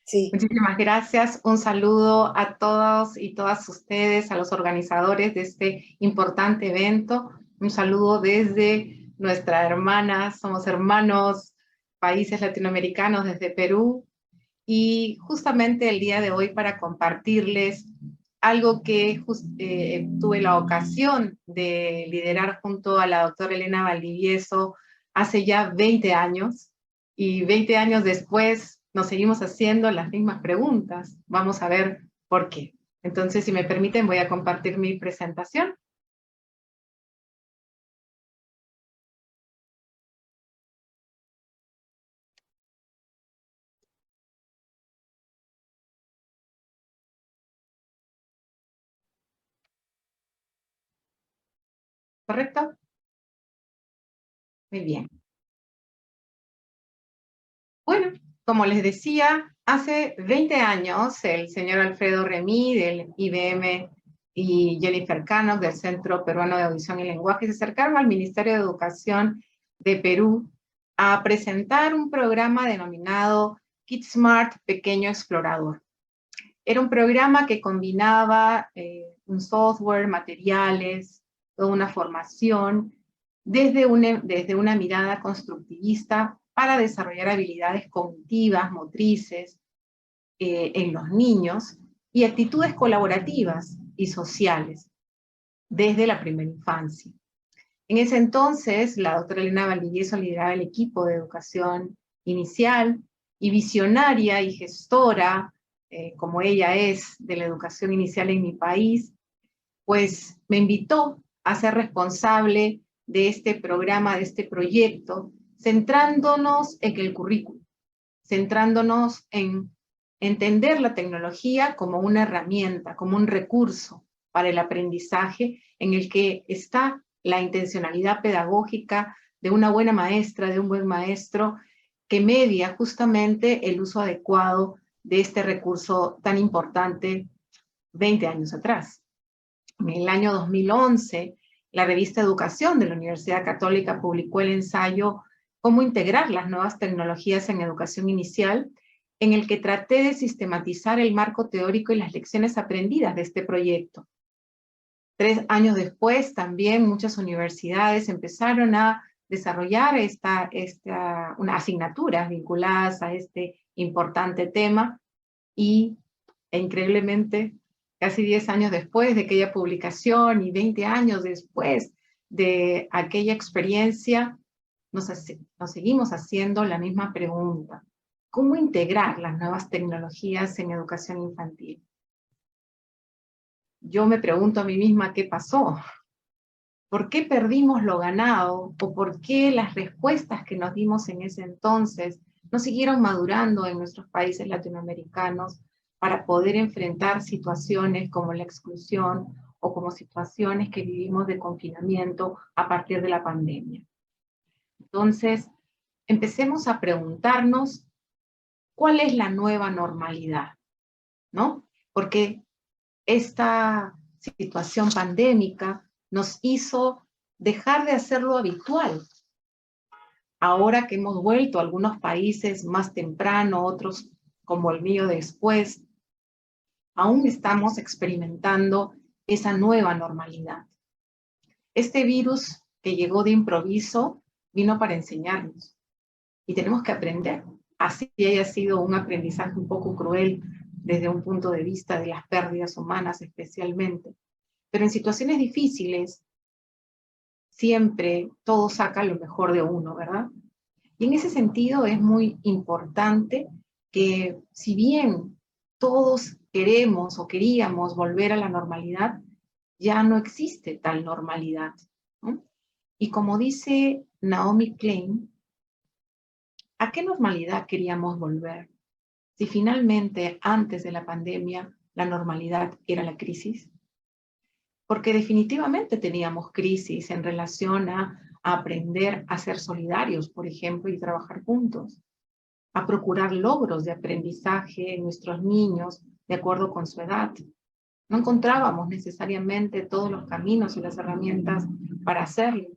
Sí. Muchísimas gracias. Un saludo a todos y todas ustedes, a los organizadores de este importante evento. Un saludo desde nuestra hermana, somos hermanos, países latinoamericanos desde Perú. Y justamente el día de hoy para compartirles algo que tuve la ocasión de liderar junto a la doctora Elena Valdivieso hace ya 20 años. Y 20 años después nos seguimos haciendo las mismas preguntas. Vamos a ver por qué. Entonces, si me permiten, voy a compartir mi presentación. ¿Correcto? Muy bien. Bueno, como les decía, hace 20 años el señor Alfredo Remí del IBM y Jennifer Cano del Centro Peruano de Audición y Lenguaje se acercaron al Ministerio de Educación de Perú a presentar un programa denominado KidSmart Pequeño Explorador. Era un programa que combinaba un software, materiales, toda una formación desde una mirada constructivista para desarrollar habilidades cognitivas, motrices en los niños y actitudes colaborativas y sociales desde la primera infancia. En ese entonces, la doctora Elena Valdivieso lideraba el equipo de educación inicial y visionaria y gestora, como ella es, de la educación inicial en mi país, pues me invitó a ser responsable de este programa, de este proyecto, centrándonos en el currículo, centrándonos en entender la tecnología como una herramienta, como un recurso para el aprendizaje en el que está la intencionalidad pedagógica de una buena maestra, de un buen maestro, que media justamente el uso adecuado de este recurso tan importante 20 años atrás. En el año 2011, la revista Educación de la Universidad Católica publicó el ensayo Cómo integrar las nuevas tecnologías en educación inicial, en el que traté de sistematizar el marco teórico y las lecciones aprendidas de este proyecto. 3 años después, también muchas universidades empezaron a desarrollar unas asignaturas vinculadas a este importante tema y, increíblemente, casi 10 años después de aquella publicación y 20 años después de aquella experiencia, nos seguimos haciendo la misma pregunta. ¿Cómo integrar las nuevas tecnologías en educación infantil? Yo me pregunto a mí misma qué pasó. ¿Por qué perdimos lo ganado? ¿O por qué las respuestas que nos dimos en ese entonces no siguieron madurando en nuestros países latinoamericanos para poder enfrentar situaciones como la exclusión o como situaciones que vivimos de confinamiento a partir de la pandemia? Entonces, empecemos a preguntarnos cuál es la nueva normalidad, ¿no? Porque esta situación pandémica nos hizo dejar de hacer lo habitual. Ahora que hemos vuelto a algunos países más temprano, otros como el mío después, aún estamos experimentando esa nueva normalidad. Este virus que llegó de improviso vino para enseñarnos y tenemos que aprender. Así haya sido un aprendizaje un poco cruel desde un punto de vista de las pérdidas humanas especialmente. Pero en situaciones difíciles, siempre todo saca lo mejor de uno, ¿verdad? Y en ese sentido es muy importante que, si bien todos queremos o queríamos volver a la normalidad, ya no existe tal normalidad, ¿no? Y como dice Naomi Klein, ¿a qué normalidad queríamos volver? Si finalmente, antes de la pandemia, la normalidad era la crisis. Porque definitivamente teníamos crisis en relación a aprender a ser solidarios, por ejemplo, y trabajar juntos, a procurar logros de aprendizaje en nuestros niños de acuerdo con su edad. No encontrábamos necesariamente todos los caminos y las herramientas para hacerlo.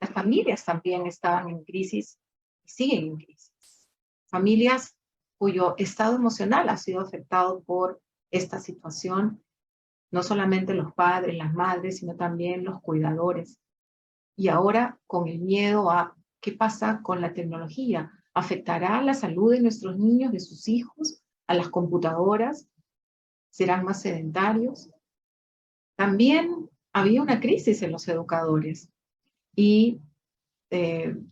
Las familias también estaban en crisis y siguen en crisis. Familias cuyo estado emocional ha sido afectado por esta situación, no solamente los padres, las madres, sino también los cuidadores. Y ahora con el miedo a qué pasa con la tecnología, ¿afectará la salud de nuestros niños, de sus hijos, a las computadoras? ¿Serán más sedentarios? También había una crisis en los educadores y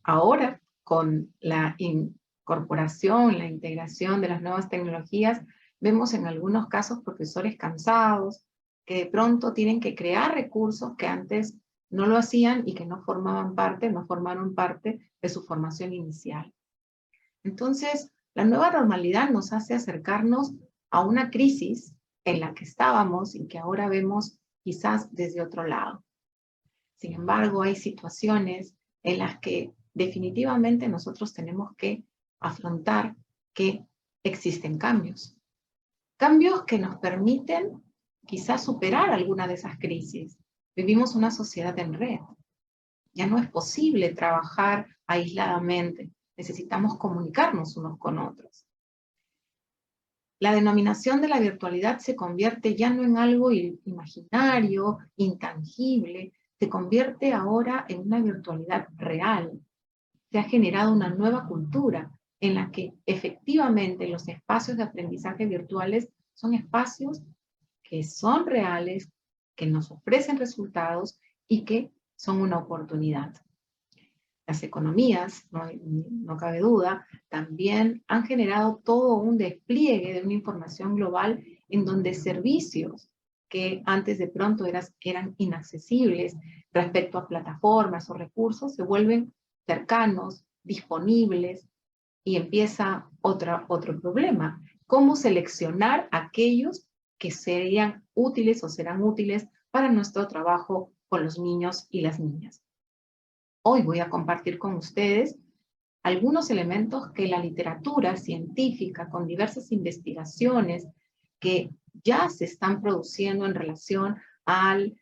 ahora con la incorporación, la integración de las nuevas tecnologías, vemos en algunos casos profesores cansados que de pronto tienen que crear recursos que antes no lo hacían y que no formaban parte, no formaron parte de su formación inicial. Entonces, la nueva normalidad nos hace acercarnos a una crisis en la que estábamos y que ahora vemos quizás desde otro lado. Sin embargo, hay situaciones en las que definitivamente nosotros tenemos que afrontar que existen cambios. Cambios que nos permiten quizás superar alguna de esas crisis. Vivimos una sociedad en red. Ya no es posible trabajar aisladamente. Necesitamos comunicarnos unos con otros. La denominación de la virtualidad se convierte ya no en algo imaginario, intangible, se convierte ahora en una virtualidad real. Se ha generado una nueva cultura en la que efectivamente los espacios de aprendizaje virtuales son espacios que son reales, que nos ofrecen resultados y que son una oportunidad. Las economías, no cabe duda, también han generado todo un despliegue de una información global en donde servicios que antes de pronto eran inaccesibles respecto a plataformas o recursos se vuelven cercanos, disponibles, y empieza otro problema. ¿Cómo seleccionar aquellos que serían útiles o serán útiles para nuestro trabajo con los niños y las niñas? Hoy voy a compartir con ustedes algunos elementos que la literatura científica, con diversas investigaciones que ya se están produciendo en relación al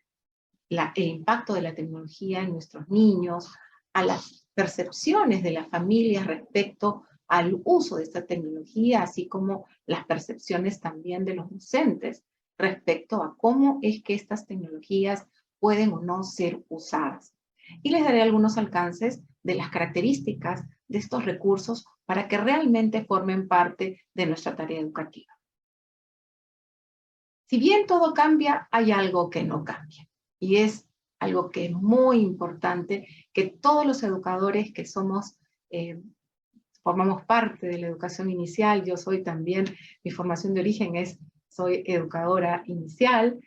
el impacto de la tecnología en nuestros niños, a las percepciones de las familias respecto al uso de esta tecnología, así como las percepciones también de los docentes respecto a cómo es que estas tecnologías pueden o no ser usadas. Y les daré algunos alcances de las características de estos recursos para que realmente formen parte de nuestra tarea educativa. Si bien todo cambia, hay algo que no cambia. Y es algo que es muy importante, que todos los educadores que formamos parte de la educación inicial, yo soy también, mi formación de origen soy educadora inicial,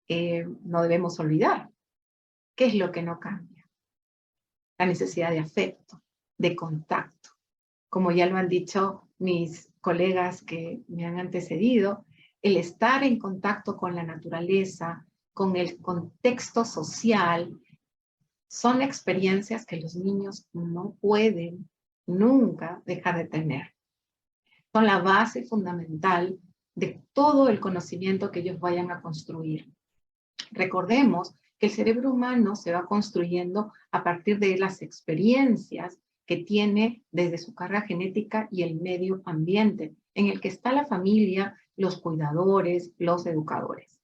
no debemos olvidar. ¿Qué es lo que no cambia? La necesidad de afecto, de contacto. Como ya lo han dicho mis colegas que me han antecedido, el estar en contacto con la naturaleza, con el contexto social, son experiencias que los niños no pueden nunca dejar de tener. Son la base fundamental de todo el conocimiento que ellos vayan a construir. Recordemos que el cerebro humano se va construyendo a partir de las experiencias que tiene desde su carga genética y el medio ambiente, en el que está la familia, los cuidadores, los educadores.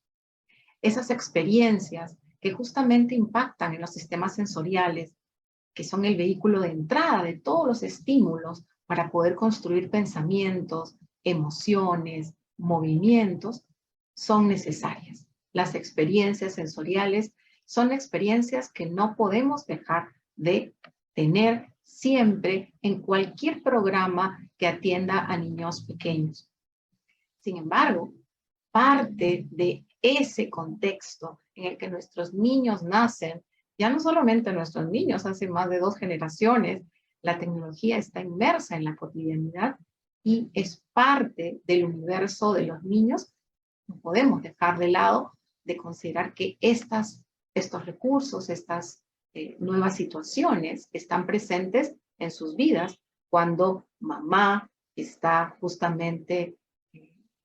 Esas experiencias que justamente impactan en los sistemas sensoriales, que son el vehículo de entrada de todos los estímulos para poder construir pensamientos, emociones, movimientos, son necesarias. Las experiencias sensoriales son experiencias que no podemos dejar de tener siempre en cualquier programa que atienda a niños pequeños. Sin embargo, parte de ese contexto en el que nuestros niños nacen, ya no solamente nuestros niños, hace más de 2 generaciones, la tecnología está inmersa en la cotidianidad y es parte del universo de los niños. No podemos dejar de lado de considerar que estos recursos, estas nuevas situaciones están presentes en sus vidas cuando mamá está justamente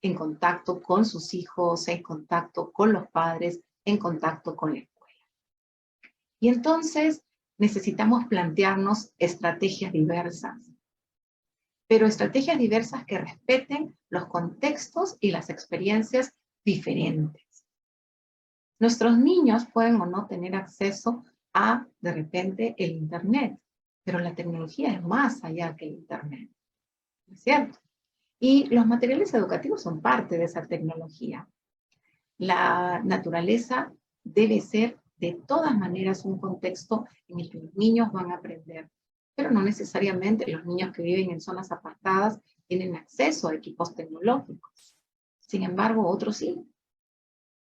en contacto con sus hijos, en contacto con los padres, en contacto con la escuela. Y entonces necesitamos plantearnos estrategias diversas. pero estrategias diversas que respeten los contextos y las experiencias diferentes. Nuestros niños pueden o no tener acceso a, de repente, el Internet, pero la tecnología es más allá que el Internet, ¿no es cierto? Y los materiales educativos son parte de esa tecnología. La naturaleza debe ser de todas maneras un contexto en el que los niños van a aprender, pero no necesariamente los niños que viven en zonas apartadas tienen acceso a equipos tecnológicos. Sin embargo, otros sí.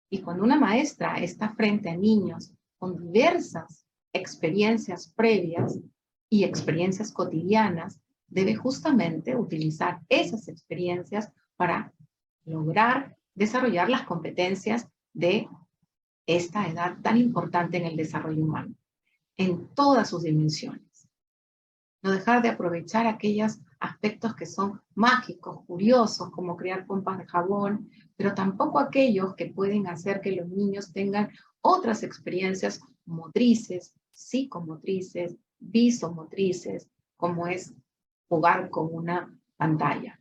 Y cuando una maestra está frente a niños con diversas experiencias previas y experiencias cotidianas, debe justamente utilizar esas experiencias para lograr desarrollar las competencias de esta edad tan importante en el desarrollo humano, en todas sus dimensiones. No dejar de aprovechar aquellos aspectos que son mágicos, curiosos, como crear pompas de jabón, pero tampoco aquellos que pueden hacer que los niños tengan otras experiencias motrices, psicomotrices, visomotrices, como es jugar con una pantalla.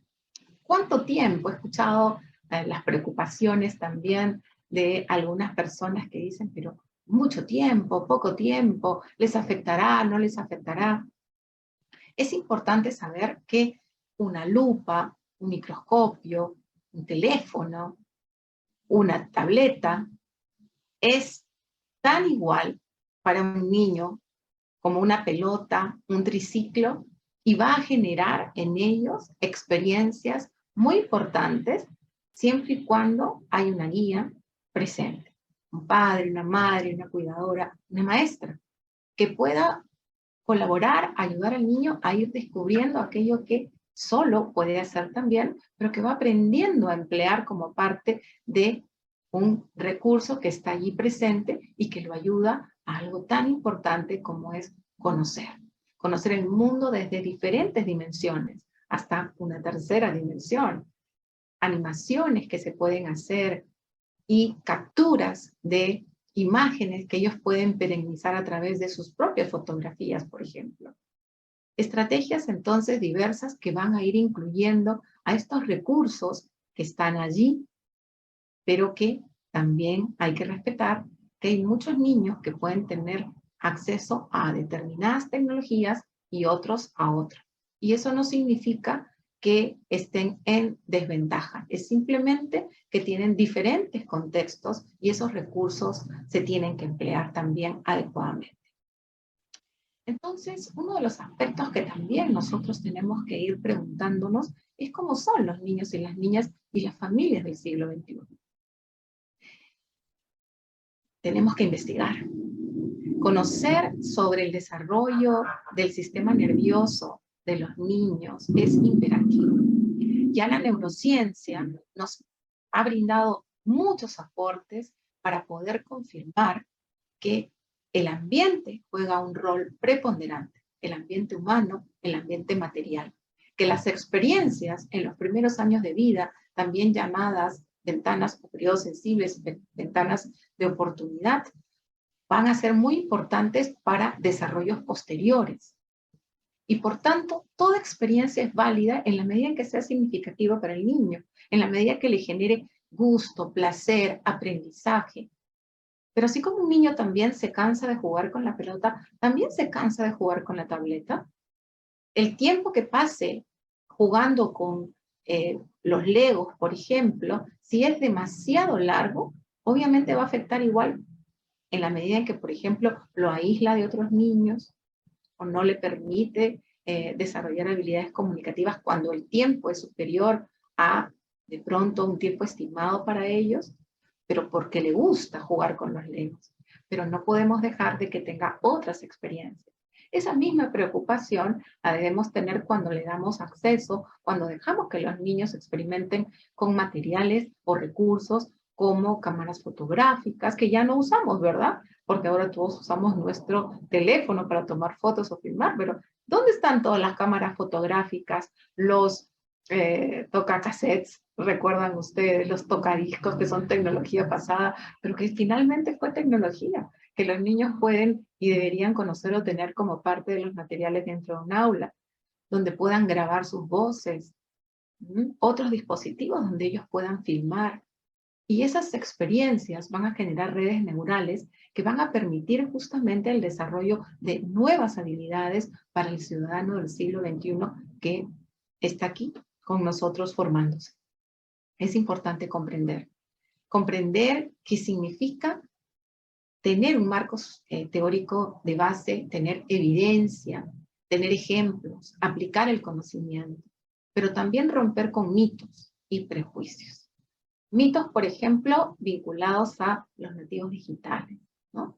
¿Cuánto tiempo? He escuchado las preocupaciones también de algunas personas que dicen, pero mucho tiempo, poco tiempo, ¿les afectará, no les afectará? Es importante saber que una lupa, un microscopio, un teléfono, una tableta, es tan igual para un niño como una pelota, un triciclo, y va a generar en ellos experiencias muy importantes siempre y cuando hay una guía presente. Un padre, una madre, una cuidadora, una maestra, que pueda colaborar, ayudar al niño a ir descubriendo aquello que solo puede hacer también, pero que va aprendiendo a emplear como parte de un recurso que está allí presente y que lo ayuda a algo tan importante como es conocer. Conocer el mundo desde diferentes dimensiones, hasta una tercera dimensión. Animaciones que se pueden hacer y capturas de imágenes que ellos pueden perennizar a través de sus propias fotografías, por ejemplo. Estrategias entonces diversas que van a ir incluyendo a estos recursos que están allí, pero que también hay que respetar que hay muchos niños que pueden tener acceso a determinadas tecnologías y otros a otras. Y eso no significa que estén en desventaja, es simplemente que tienen diferentes contextos y esos recursos se tienen que emplear también adecuadamente. Entonces, uno de los aspectos que también nosotros tenemos que ir preguntándonos es cómo son los niños y las niñas y las familias del siglo XXI. Tenemos que investigar. Conocer sobre el desarrollo del sistema nervioso de los niños es imperativo. Ya la neurociencia nos ha brindado muchos aportes para poder confirmar que el ambiente juega un rol preponderante, el ambiente humano, el ambiente material, que las experiencias en los primeros años de vida, también llamadas ventanas o periodos sensibles, ventanas de oportunidad, van a ser muy importantes para desarrollos posteriores. Y por tanto, toda experiencia es válida en la medida en que sea significativa para el niño, en la medida que le genere gusto, placer, aprendizaje. Pero así como un niño también se cansa de jugar con la pelota, también se cansa de jugar con la tableta. El tiempo que pase jugando con los Legos, por ejemplo, si es demasiado largo, obviamente va a afectar igual en la medida en que, por ejemplo, lo aísla de otros niños o no le permite desarrollar habilidades comunicativas cuando el tiempo es superior a, de pronto, un tiempo estimado para ellos, pero porque le gusta jugar con los Legos. Pero no podemos dejar de que tenga otras experiencias. Esa misma preocupación la debemos tener cuando le damos acceso, cuando dejamos que los niños experimenten con materiales o recursos como cámaras fotográficas, que ya no usamos, ¿verdad? Porque ahora todos usamos nuestro teléfono para tomar fotos o filmar, pero ¿dónde están todas las cámaras fotográficas, los tocacassettes, recuerdan ustedes, los tocadiscos que son tecnología pasada, pero que finalmente fue tecnología, que los niños pueden y deberían conocer o tener como parte de los materiales dentro de un aula? donde puedan grabar sus voces, otros dispositivos donde ellos puedan filmar. Y esas experiencias van a generar redes neurales que van a permitir justamente el desarrollo de nuevas habilidades para el ciudadano del siglo XXI que está aquí con nosotros formándose. Es importante comprender qué significa tener un marco teórico de base, tener evidencia, tener ejemplos, aplicar el conocimiento, pero también romper con mitos y prejuicios. Mitos, por ejemplo, vinculados a los nativos digitales, ¿no?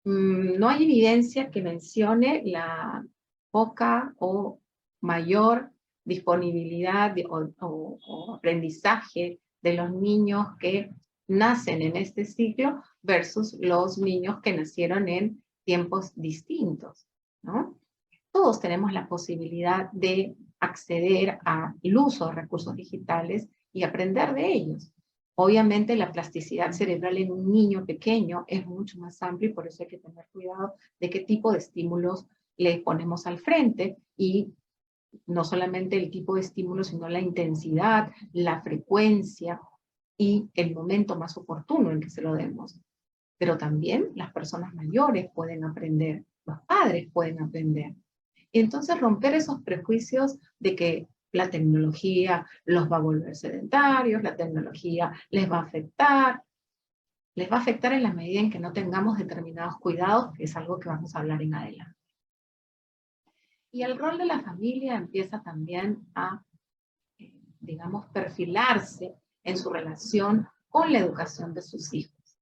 No hay evidencia que mencione la poca o mayor disponibilidad o aprendizaje de los niños que nacen en este siglo versus los niños que nacieron en tiempos distintos, ¿no? Todos tenemos la posibilidad de acceder al uso de recursos digitales y aprender de ellos. Obviamente la plasticidad cerebral en un niño pequeño es mucho más amplia y por eso hay que tener cuidado de qué tipo de estímulos le ponemos al frente y no solamente el tipo de estímulo, sino la intensidad, la frecuencia y el momento más oportuno en que se lo demos. Pero también las personas mayores pueden aprender, los padres pueden aprender. Y entonces romper esos prejuicios de que la tecnología los va a volver sedentarios, la tecnología les va a afectar en la medida en que no tengamos determinados cuidados, que es algo que vamos a hablar en adelante. Y el rol de la familia empieza también a, digamos, perfilarse en su relación con la educación de sus hijos.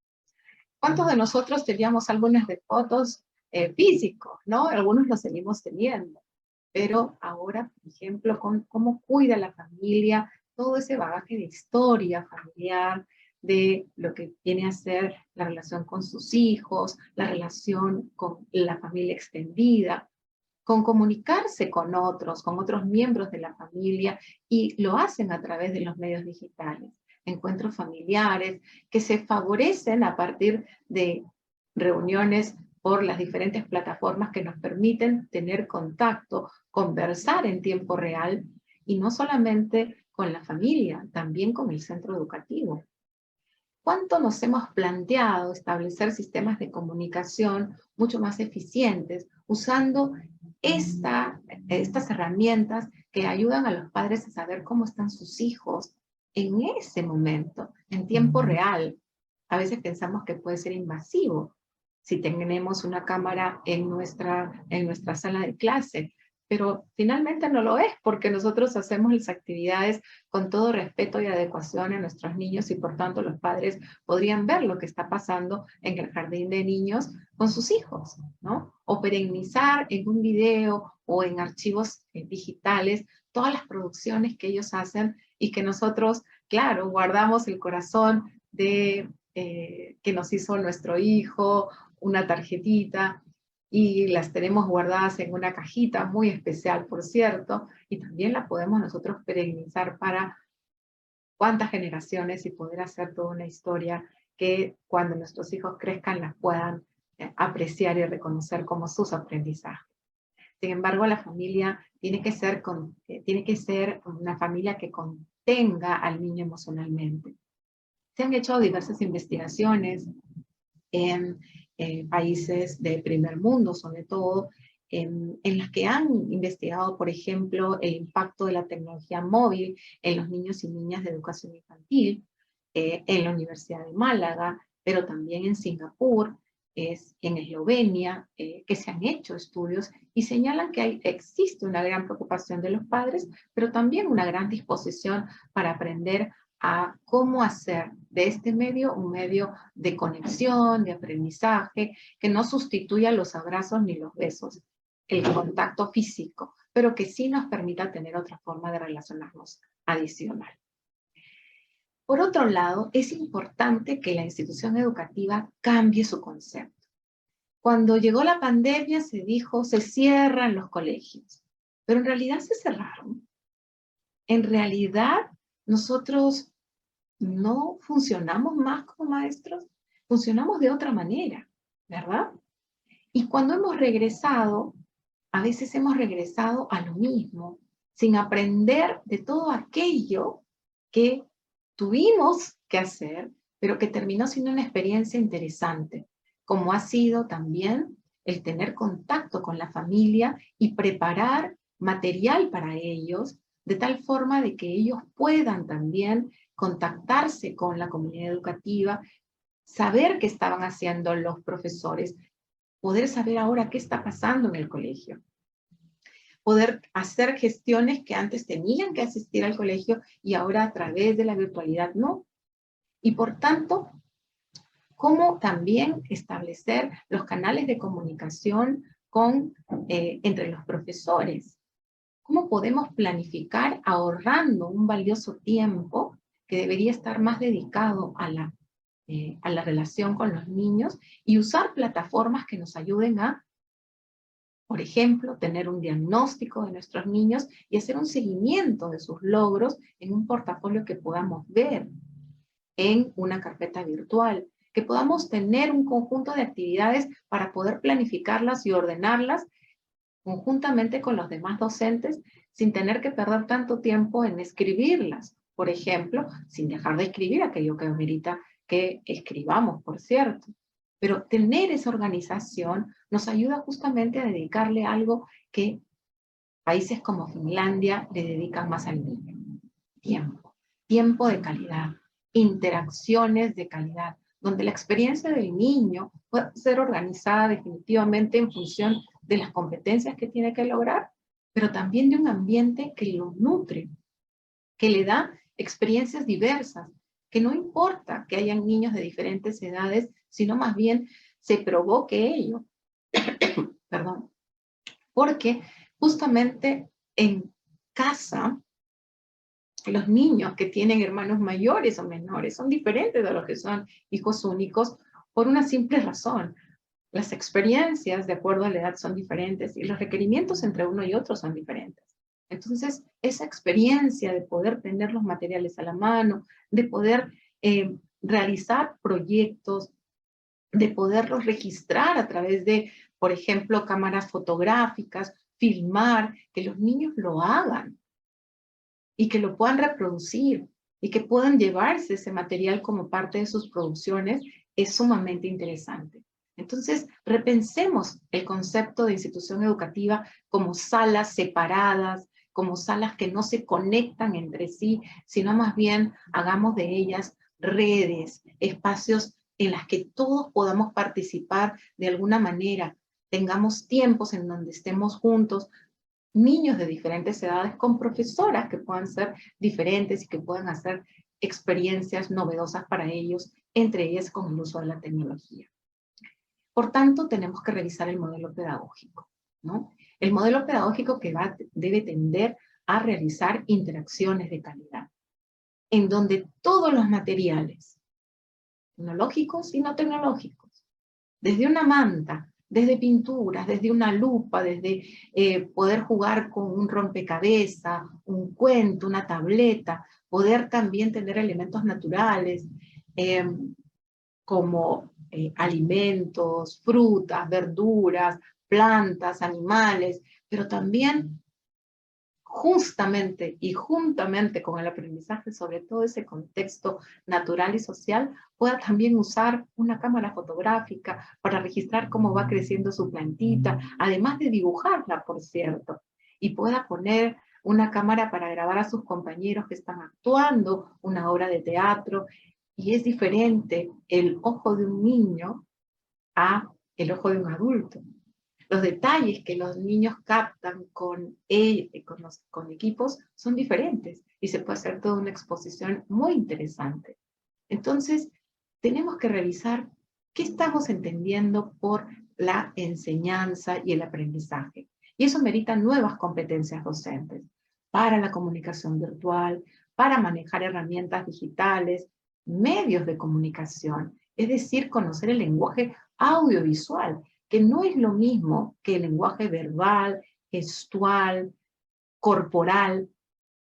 ¿Cuántos de nosotros teníamos álbumes de fotos físicos, ¿no? Algunos los seguimos teniendo. Pero ahora, por ejemplo, cómo cuida la familia todo ese bagaje de historia familiar, de lo que viene a ser la relación con sus hijos, la relación con la familia extendida, con comunicarse con otros miembros de la familia, y lo hacen a través de los medios digitales. Encuentros familiares que se favorecen a partir de reuniones por las diferentes plataformas que nos permiten tener contacto, conversar en tiempo real, y no solamente con la familia, también con el centro educativo. ¿Cuánto nos hemos planteado establecer sistemas de comunicación mucho más eficientes, usando estas herramientas que ayudan a los padres a saber cómo están sus hijos en ese momento, en tiempo real? A veces pensamos que puede ser invasivo si tenemos una cámara en nuestra sala de clase, pero finalmente no lo es, porque nosotros hacemos las actividades con todo respeto y adecuación a nuestros niños, y por tanto los padres podrían ver lo que está pasando en el jardín de niños con sus hijos, ¿no? O perennizar en un video o en archivos digitales todas las producciones que ellos hacen y que nosotros, claro, guardamos el corazón de que nos hizo nuestro hijo, una tarjetita, y las tenemos guardadas en una cajita muy especial, por cierto, y también la podemos nosotros perennizar para cuántas generaciones y poder hacer toda una historia que cuando nuestros hijos crezcan las puedan apreciar y reconocer como sus aprendizajes. Sin embargo, la familia tiene que ser una familia que contenga al niño emocionalmente. Se han hecho diversas investigaciones en países de primer mundo, sobre todo, en las que han investigado, por ejemplo, el impacto de la tecnología móvil en los niños y niñas de educación infantil, en la Universidad de Málaga, pero también en Singapur, en Eslovenia, que se han hecho estudios y señalan que existe una gran preocupación de los padres, pero también una gran disposición para aprender a cómo hacer de este medio un medio de conexión, de aprendizaje, que no sustituya los abrazos ni los besos, el contacto físico, pero que sí nos permita tener otra forma de relacionarnos adicional. Por otro lado, es importante que la institución educativa cambie su concepto. Cuando llegó la pandemia se dijo, se cierran los colegios, pero en realidad se cerraron. En realidad, nosotros no funcionamos más como maestros, funcionamos de otra manera, ¿verdad? Y cuando hemos regresado, a veces hemos regresado a lo mismo, sin aprender de todo aquello que tuvimos que hacer, pero que terminó siendo una experiencia interesante, como ha sido también el tener contacto con la familia y preparar material para ellos, de tal forma de que ellos puedan también contactarse con la comunidad educativa, saber qué estaban haciendo los profesores, poder saber ahora qué está pasando en el colegio, poder hacer gestiones que antes tenían que asistir al colegio y ahora a través de la virtualidad no. Y por tanto, cómo también establecer los canales de comunicación entre los profesores. ¿Cómo podemos planificar ahorrando un valioso tiempo que debería estar más dedicado a la relación con los niños y usar plataformas que nos ayuden a, por ejemplo, tener un diagnóstico de nuestros niños y hacer un seguimiento de sus logros en un portafolio que podamos ver en una carpeta virtual, que podamos tener un conjunto de actividades para poder planificarlas y ordenarlas conjuntamente con los demás docentes sin tener que perder tanto tiempo en escribirlas. Por ejemplo, sin dejar de escribir aquello que amerita que escribamos, por cierto. Pero tener esa organización nos ayuda justamente a dedicarle algo que países como Finlandia le dedican más al niño. Tiempo. Tiempo de calidad. Interacciones de calidad, donde la experiencia del niño puede ser organizada definitivamente en función de las competencias que tiene que lograr, pero también de un ambiente que lo nutre, que le da experiencias diversas, que no importa que hayan niños de diferentes edades, sino más bien se provoque ello. Perdón. Porque justamente en casa, los niños que tienen hermanos mayores o menores son diferentes de los que son hijos únicos por una simple razón. Las experiencias, de acuerdo a la edad, son diferentes y los requerimientos entre uno y otro son diferentes. Entonces, esa experiencia de poder tener los materiales a la mano, de poder realizar proyectos, de poderlos registrar a través de, por ejemplo, cámaras fotográficas, filmar, que los niños lo hagan y que lo puedan reproducir y que puedan llevarse ese material como parte de sus producciones, es sumamente interesante. Entonces, repensemos el concepto de institución educativa como salas separadas, como salas que no se conectan entre sí, sino más bien hagamos de ellas redes, espacios en las que todos podamos participar de alguna manera, tengamos tiempos en donde estemos juntos, niños de diferentes edades con profesoras que puedan ser diferentes y que puedan hacer experiencias novedosas para ellos, entre ellas con el uso de la tecnología. Por tanto, tenemos que revisar el modelo pedagógico, ¿no? El modelo pedagógico que debe tender a realizar interacciones de calidad, en donde todos los materiales, tecnológicos y no tecnológicos, desde una manta, desde pinturas, desde una lupa, desde poder jugar con un rompecabezas, un cuento, una tableta, poder también tener elementos naturales, como alimentos, frutas, verduras, plantas, animales, pero también justamente y juntamente con el aprendizaje sobre todo ese contexto natural y social, pueda también usar una cámara fotográfica para registrar cómo va creciendo su plantita, además de dibujarla, por cierto, y pueda poner una cámara para grabar a sus compañeros que están actuando una obra de teatro, y es diferente el ojo de un niño a el ojo de un adulto. Los detalles que los niños captan con equipos son diferentes y se puede hacer toda una exposición muy interesante. Entonces, tenemos que revisar qué estamos entendiendo por la enseñanza y el aprendizaje. Y eso merita nuevas competencias docentes para la comunicación virtual, para manejar herramientas digitales, medios de comunicación, es decir, conocer el lenguaje audiovisual, que no es lo mismo que el lenguaje verbal, gestual, corporal,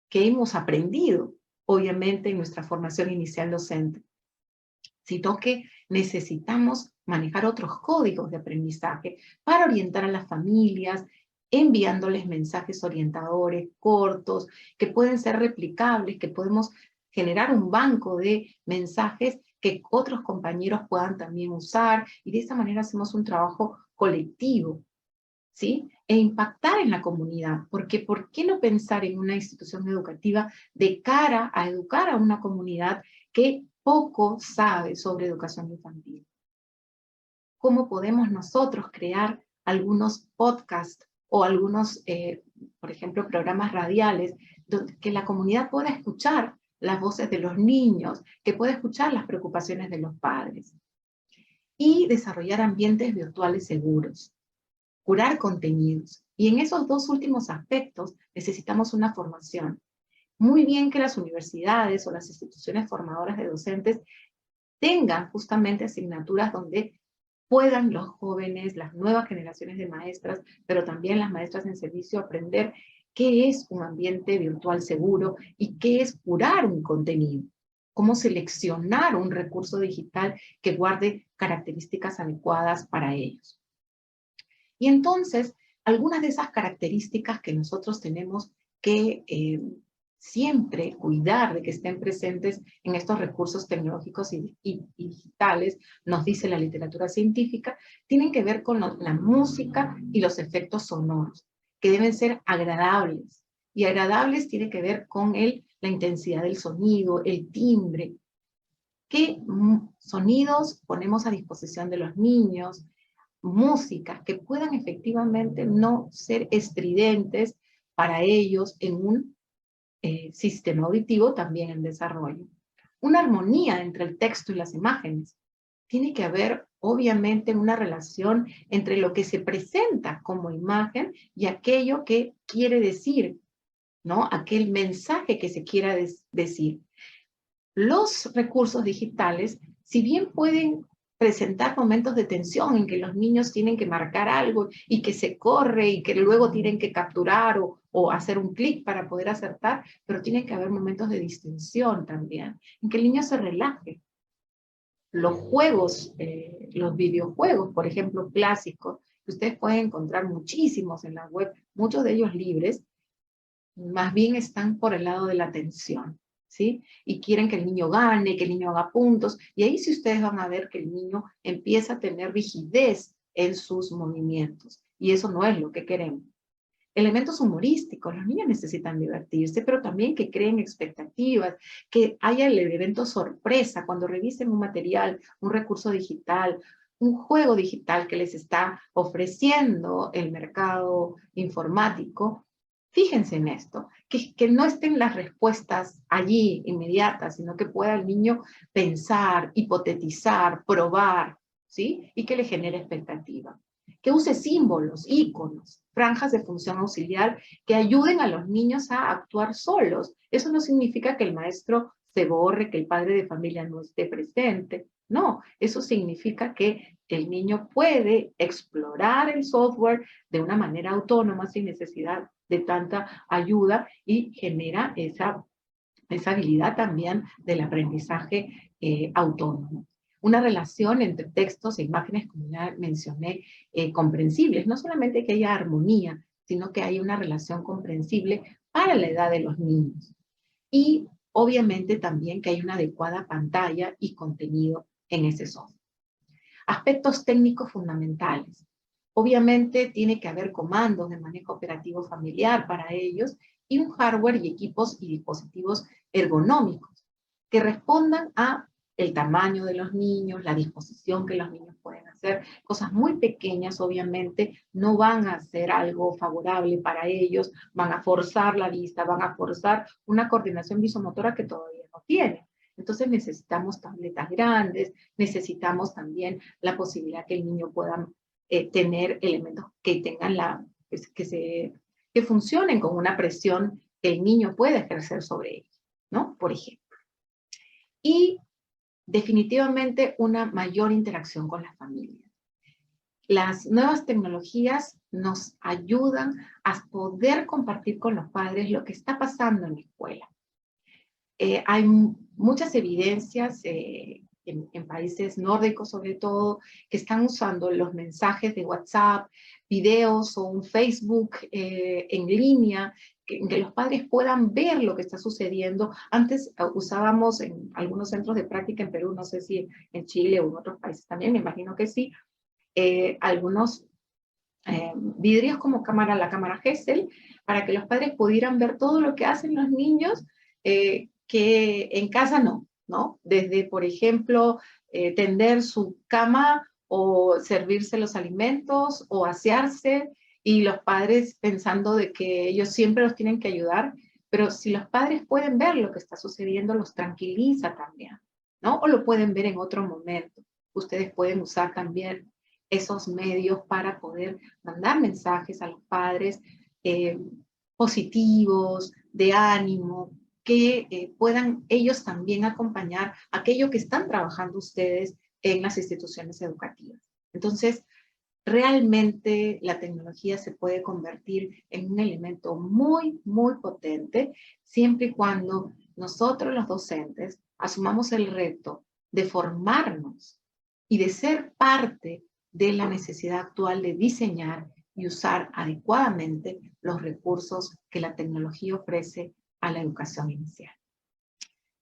que hemos aprendido, obviamente, en nuestra formación inicial docente, sino que necesitamos manejar otros códigos de aprendizaje para orientar a las familias enviándoles mensajes orientadores cortos, que pueden ser replicables, que podemos generar un banco de mensajes que otros compañeros puedan también usar, y de esa manera hacemos un trabajo colectivo, ¿sí? E impactar en la comunidad, porque ¿por qué no pensar en una institución educativa de cara a educar a una comunidad que poco sabe sobre educación infantil? ¿Cómo podemos nosotros crear algunos podcasts o algunos, por ejemplo, programas radiales donde que la comunidad pueda escuchar las voces de los niños, que pueda escuchar las preocupaciones de los padres? Y desarrollar ambientes virtuales seguros, curar contenidos. Y en esos dos últimos aspectos necesitamos una formación. Muy bien que las universidades o las instituciones formadoras de docentes tengan justamente asignaturas donde puedan los jóvenes, las nuevas generaciones de maestras, pero también las maestras en servicio, aprender qué es un ambiente virtual seguro y qué es curar un contenido, cómo seleccionar un recurso digital que guarde características adecuadas para ellos. Y entonces, algunas de esas características que nosotros tenemos que siempre cuidar de que estén presentes en estos recursos tecnológicos y digitales, nos dice la literatura científica, tienen que ver con la música y los efectos sonoros, que deben ser agradables. Y agradables tiene que ver con la intensidad del sonido, el timbre. ¿Qué sonidos ponemos a disposición de los niños? Músicas que puedan efectivamente no ser estridentes para ellos en un sistema auditivo también en desarrollo. Una armonía entre el texto y las imágenes. Tiene que haber, obviamente, una relación entre lo que se presenta como imagen y aquello que quiere decir, ¿no? Aquel mensaje que se quiera decir. Los recursos digitales, si bien pueden presentar momentos de tensión en que los niños tienen que marcar algo y que se corre y que luego tienen que capturar o hacer un clic para poder acertar, pero tienen que haber momentos de distensión también, en que el niño se relaje. Los juegos, los videojuegos, por ejemplo, clásicos, que ustedes pueden encontrar muchísimos en la web, muchos de ellos libres, más bien están por el lado de la tensión, ¿sí? Y quieren que el niño gane, que el niño haga puntos, y ahí sí ustedes van a ver que el niño empieza a tener rigidez en sus movimientos, y eso no es lo que queremos. Elementos humorísticos, los niños necesitan divertirse, pero también que creen expectativas, que haya el evento sorpresa cuando revisen un material, un recurso digital, un juego digital que les está ofreciendo el mercado informático. Fíjense en esto, que no estén las respuestas allí inmediatas, sino que pueda el niño pensar, hipotetizar, probar, ¿sí? Y que le genere expectativa. Que use símbolos, íconos, franjas de función auxiliar que ayuden a los niños a actuar solos. Eso no significa que el maestro se borre, que el padre de familia no esté presente. No, eso significa que el niño puede explorar el software de una manera autónoma sin necesidad de tanta ayuda y genera esa habilidad también del aprendizaje autónomo. Una relación entre textos e imágenes, como ya mencioné, comprensibles. No solamente que haya armonía, sino que haya una relación comprensible para la edad de los niños. Y obviamente también que haya una adecuada pantalla y contenido en ese software. Aspectos técnicos fundamentales. Obviamente tiene que haber comandos de manejo operativo familiar para ellos y un hardware y equipos y dispositivos ergonómicos que respondan a el tamaño de los niños, la disposición que los niños pueden hacer. Cosas muy pequeñas, obviamente, no van a ser algo favorable para ellos, van a forzar la vista, van a forzar una coordinación visomotora que todavía no tienen. Entonces necesitamos tabletas grandes, necesitamos también la posibilidad que el niño pueda tener elementos que tengan que funcionen con una presión que el niño puede ejercer sobre ellos, ¿no? Por ejemplo. Y definitivamente una mayor interacción con las familias. Las nuevas tecnologías nos ayudan a poder compartir con los padres lo que está pasando en la escuela. Hay muchas evidencias en países nórdicos sobre todo, que están usando los mensajes de WhatsApp, videos o un Facebook en línea, que los padres puedan ver lo que está sucediendo. Antes usábamos en algunos centros de práctica en Perú, no sé si en Chile o en otros países también, me imagino que sí, algunos vidrios como la cámara Gesell, para que los padres pudieran ver todo lo que hacen los niños que en casa ¿no? Desde, por ejemplo, tender su cama o servirse los alimentos o asearse, y los padres pensando de que ellos siempre los tienen que ayudar, pero si los padres pueden ver lo que está sucediendo, los tranquiliza también, ¿no? O lo pueden ver en otro momento. Ustedes pueden usar también esos medios para poder mandar mensajes a los padres positivos, de ánimo, que puedan ellos también acompañar aquello que están trabajando ustedes en las instituciones educativas. Entonces, realmente la tecnología se puede convertir en un elemento muy, muy potente, siempre y cuando nosotros los docentes asumamos el reto de formarnos y de ser parte de la necesidad actual de diseñar y usar adecuadamente los recursos que la tecnología ofrece a la educación inicial.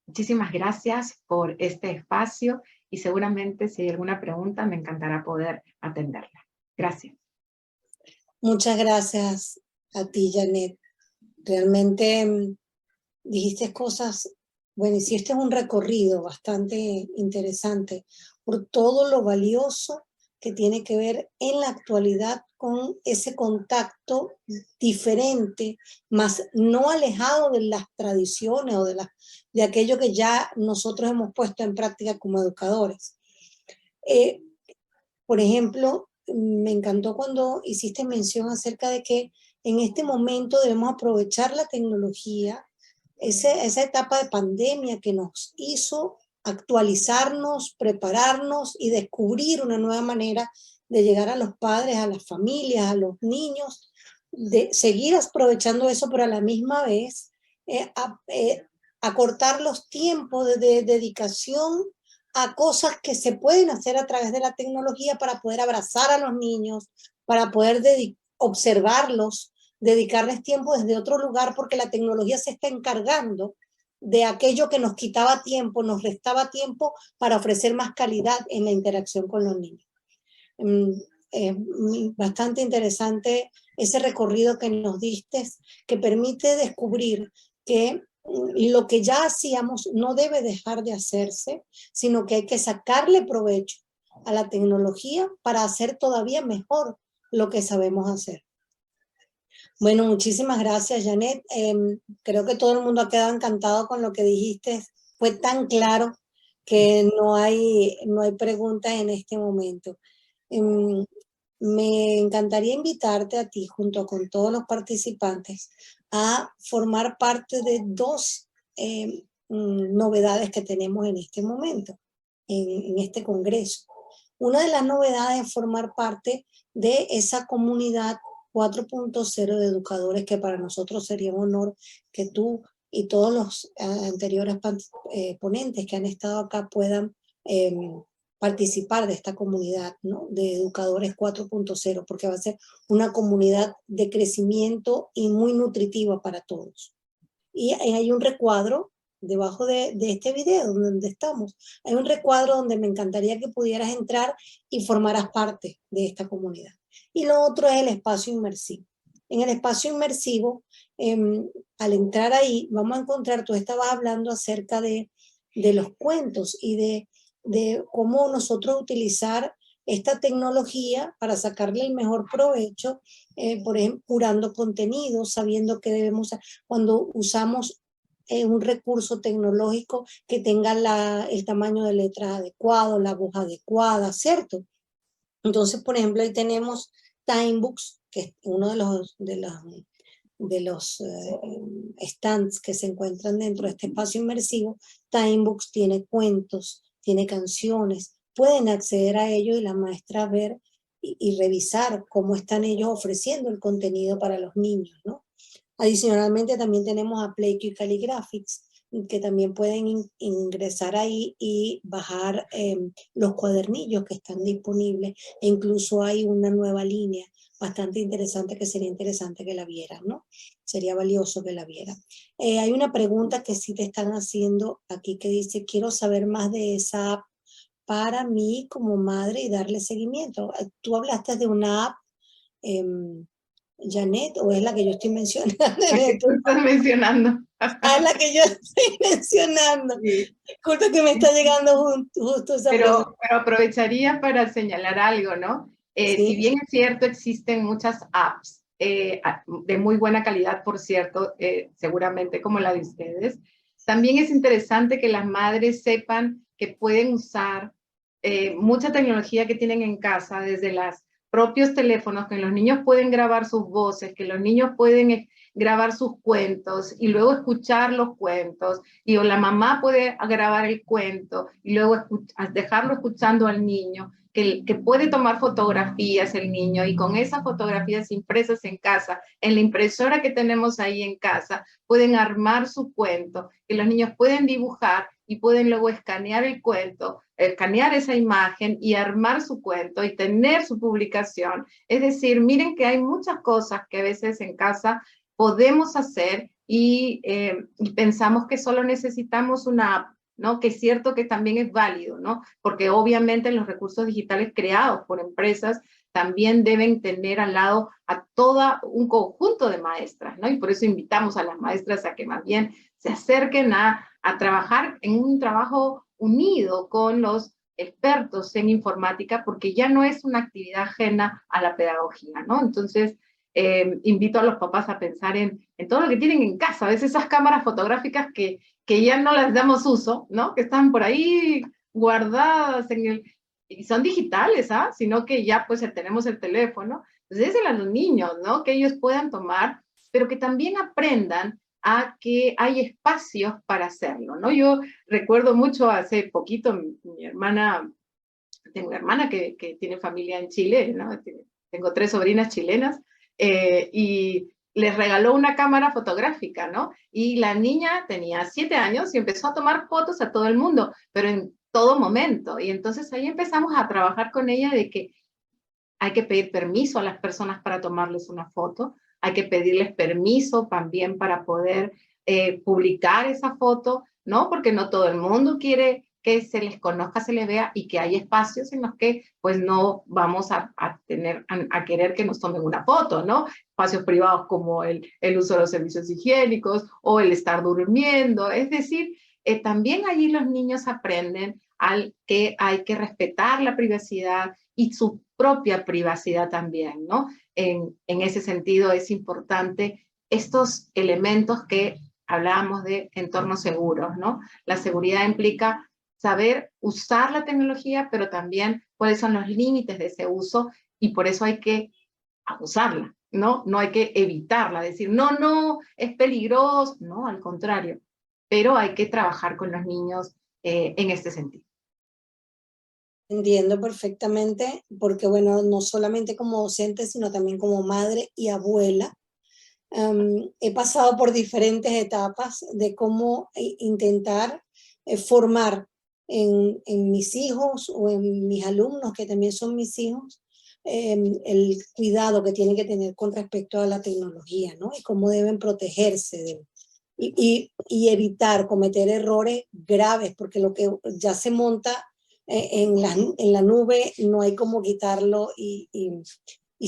Muchísimas gracias por este espacio y seguramente si hay alguna pregunta me encantará poder atenderla. Gracias. Muchas gracias a ti, Janet. Realmente dijiste cosas, bueno, hiciste un recorrido bastante interesante por todo lo valioso que tiene que ver en la actualidad con ese contacto diferente, más no alejado de las tradiciones o de aquello que ya nosotros hemos puesto en práctica como educadores. Por ejemplo, me encantó cuando hiciste mención acerca de que en este momento debemos aprovechar la tecnología, esa etapa de pandemia que nos hizo actualizarnos, prepararnos y descubrir una nueva manera de llegar a los padres, a las familias, a los niños, de seguir aprovechando eso, pero a la misma vez acortar los tiempos de dedicación a cosas que se pueden hacer a través de la tecnología para poder abrazar a los niños, para poder observarlos, dedicarles tiempo desde otro lugar, porque la tecnología se está encargando de aquello que nos quitaba tiempo, nos restaba tiempo para ofrecer más calidad en la interacción con los niños. Bastante interesante ese recorrido que nos diste, que permite descubrir que lo que ya hacíamos no debe dejar de hacerse, sino que hay que sacarle provecho a la tecnología para hacer todavía mejor lo que sabemos hacer. Bueno, muchísimas gracias, Janet. Creo que todo el mundo ha quedado encantado con lo que dijiste. Fue tan claro que no hay preguntas en este momento. Me encantaría invitarte a ti, junto con todos los participantes, a formar parte de dos novedades que tenemos en este momento, en este congreso. Una de las novedades es formar parte de esa comunidad 4.0 de educadores, que para nosotros sería un honor que tú y todos los anteriores ponentes que han estado acá puedan participar de esta comunidad, ¿no?, de educadores 4.0, porque va a ser una comunidad de crecimiento y muy nutritiva para todos. Y hay un recuadro debajo de este video donde estamos. Hay un recuadro donde me encantaría que pudieras entrar y formaras parte de esta comunidad. Y lo otro es el espacio inmersivo. En el espacio inmersivo, al entrar ahí, vamos a encontrar, tú estabas hablando acerca de los cuentos y de cómo nosotros utilizar esta tecnología para sacarle el mejor provecho, por ejemplo, curando contenidos, sabiendo que debemos, cuando usamos un recurso tecnológico que tenga el tamaño de letras adecuado, la voz adecuada, ¿cierto? Entonces, por ejemplo, ahí tenemos Timebooks, que es uno de los stands que se encuentran dentro de este espacio inmersivo. Timebooks tiene cuentos, tiene canciones, pueden acceder a ellos y la maestra ver y revisar cómo están ellos ofreciendo el contenido para los niños, ¿no? Adicionalmente también tenemos a PlayQ Calligraphics, que también pueden ingresar ahí y bajar los cuadernillos que están disponibles. E incluso hay una nueva línea bastante interesante que sería interesante que la vieran, ¿no? Sería valioso que la vieran. Hay una pregunta que sí te están haciendo aquí que dice, quiero saber más de esa app para mí como madre y darle seguimiento. Tú hablaste de una app, Janet, o es la que yo estoy mencionando. La que tú estás mencionando. Ah, es la que yo estoy mencionando. Sí. Disculpa que me está llegando justo esa pregunta. Pero aprovecharía para señalar algo, ¿no? Si Sí, bien es cierto, existen muchas apps de muy buena calidad, por cierto, seguramente como la de ustedes, también es interesante que las madres sepan que pueden usar mucha tecnología que tienen en casa, desde los propios teléfonos, que los niños pueden grabar sus voces, que los niños pueden grabar sus cuentos y luego escuchar los cuentos, y o la mamá puede grabar el cuento y luego dejarlo escuchando al niño, que puede tomar fotografías el niño, y con esas fotografías impresas en casa, en la impresora que tenemos ahí en casa, pueden armar su cuento, que los niños pueden dibujar y pueden luego escanear el cuento, escanear esa imagen y armar su cuento y tener su publicación. Es decir, miren que hay muchas cosas que a veces en casa podemos hacer y pensamos que solo necesitamos una app, ¿no? Que es cierto que también es válido, ¿no? Porque obviamente los recursos digitales creados por empresas también deben tener al lado a todo un conjunto de maestras, ¿no? Y por eso invitamos a las maestras a que más bien se acerquen a trabajar en un trabajo unido con los expertos en informática, porque ya no es una actividad ajena a la pedagogía, ¿no? Entonces, invito a los papás a pensar en todo lo que tienen en casa, a veces esas cámaras fotográficas que ya no les damos uso, ¿no? Que están por ahí guardadas y son digitales, ¿ah? Sino que ya pues tenemos el teléfono. Entonces, déselo a los niños, ¿no? Que ellos puedan tomar, pero que también aprendan a que hay espacios para hacerlo, ¿no? Yo recuerdo mucho hace poquito, mi hermana, tengo una hermana que tiene familia en Chile, ¿no? Tengo 3 sobrinas chilenas, y les regaló una cámara fotográfica, ¿no? Y la niña tenía 7 años y empezó a tomar fotos a todo el mundo, pero en todo momento. Y entonces ahí empezamos a trabajar con ella de que hay que pedir permiso a las personas para tomarles una foto, hay que pedirles permiso también para poder publicar esa foto, ¿no? Porque no todo el mundo quiere que se les conozca, se les vea, y que hay espacios en los que pues no vamos a querer que nos tomen una foto, ¿no? Espacios privados como el uso de los servicios higiénicos o el estar durmiendo. Es decir, también allí los niños aprenden que hay que respetar la privacidad y su propia privacidad también, ¿no? En ese sentido es importante estos elementos que hablábamos de entornos seguros, ¿no? La seguridad implica saber usar la tecnología, pero también cuáles son los límites de ese uso, y por eso hay que usarla, ¿no? No hay que evitarla, decir, no, no, es peligroso, no, al contrario, pero hay que trabajar con los niños en este sentido. entiendo perfectamente, porque bueno, no solamente como docente, sino también como madre y abuela, he pasado por diferentes etapas de cómo intentar formar en mis hijos o en mis alumnos, que también son mis hijos, el cuidado que tienen que tener con respecto a la tecnología, ¿no? Y cómo deben protegerse y evitar cometer errores graves, porque lo que ya se monta en la nube no hay cómo quitarlo y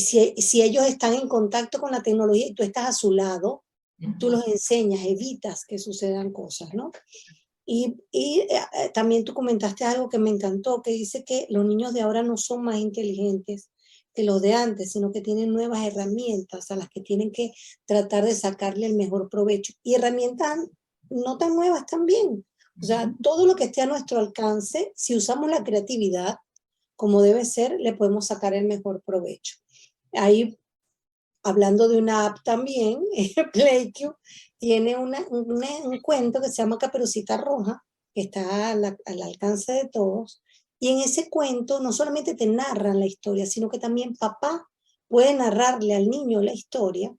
si ellos están en contacto con la tecnología y tú estás a su lado, tú los enseñas, evitas que sucedan cosas, ¿no? También tú comentaste algo que me encantó, que dice que los niños de ahora no son más inteligentes que los de antes, sino que tienen nuevas herramientas a las que tienen que tratar de sacarle el mejor provecho. Y herramientas no tan nuevas también. O sea, todo lo que esté a nuestro alcance, si usamos la creatividad como debe ser, le podemos sacar el mejor provecho. Ahí, hablando de una app también, PlayQ tiene un cuento que se llama Caperucita Roja, que está al alcance de todos. Y en ese cuento no solamente te narran la historia, sino que también papá puede narrarle al niño la historia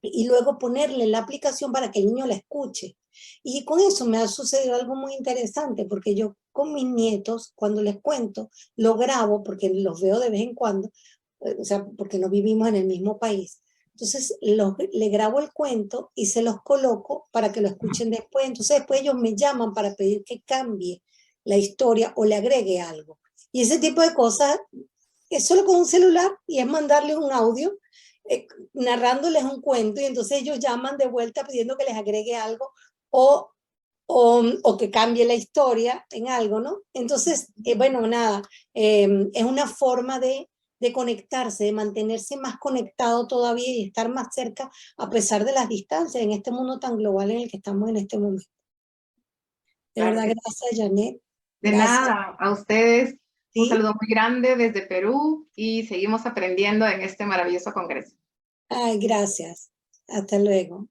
y luego ponerle la aplicación para que el niño la escuche. Y con eso me ha sucedido algo muy interesante, porque yo con mis nietos, cuando les cuento, lo grabo, porque los veo de vez en cuando, o sea, porque no vivimos en el mismo país. Entonces, le grabo el cuento y se los coloco para que lo escuchen después. Entonces, después ellos me llaman para pedir que cambie la historia o le agregue algo. Y ese tipo de cosas es solo con un celular y es mandarles un audio narrándoles un cuento y entonces ellos llaman de vuelta pidiendo que les agregue algo o, o que cambie la historia en algo, ¿no? Entonces, bueno, nada, es una forma de conectarse, de mantenerse más conectado todavía y estar más cerca a pesar de las distancias en este mundo tan global en el que estamos en este momento. De Claro verdad, que sí. gracias, Janet. De Gracias. nada, a ustedes un ¿Sí? saludo muy grande desde Perú y seguimos aprendiendo en este maravilloso congreso. Ay, gracias. Hasta luego.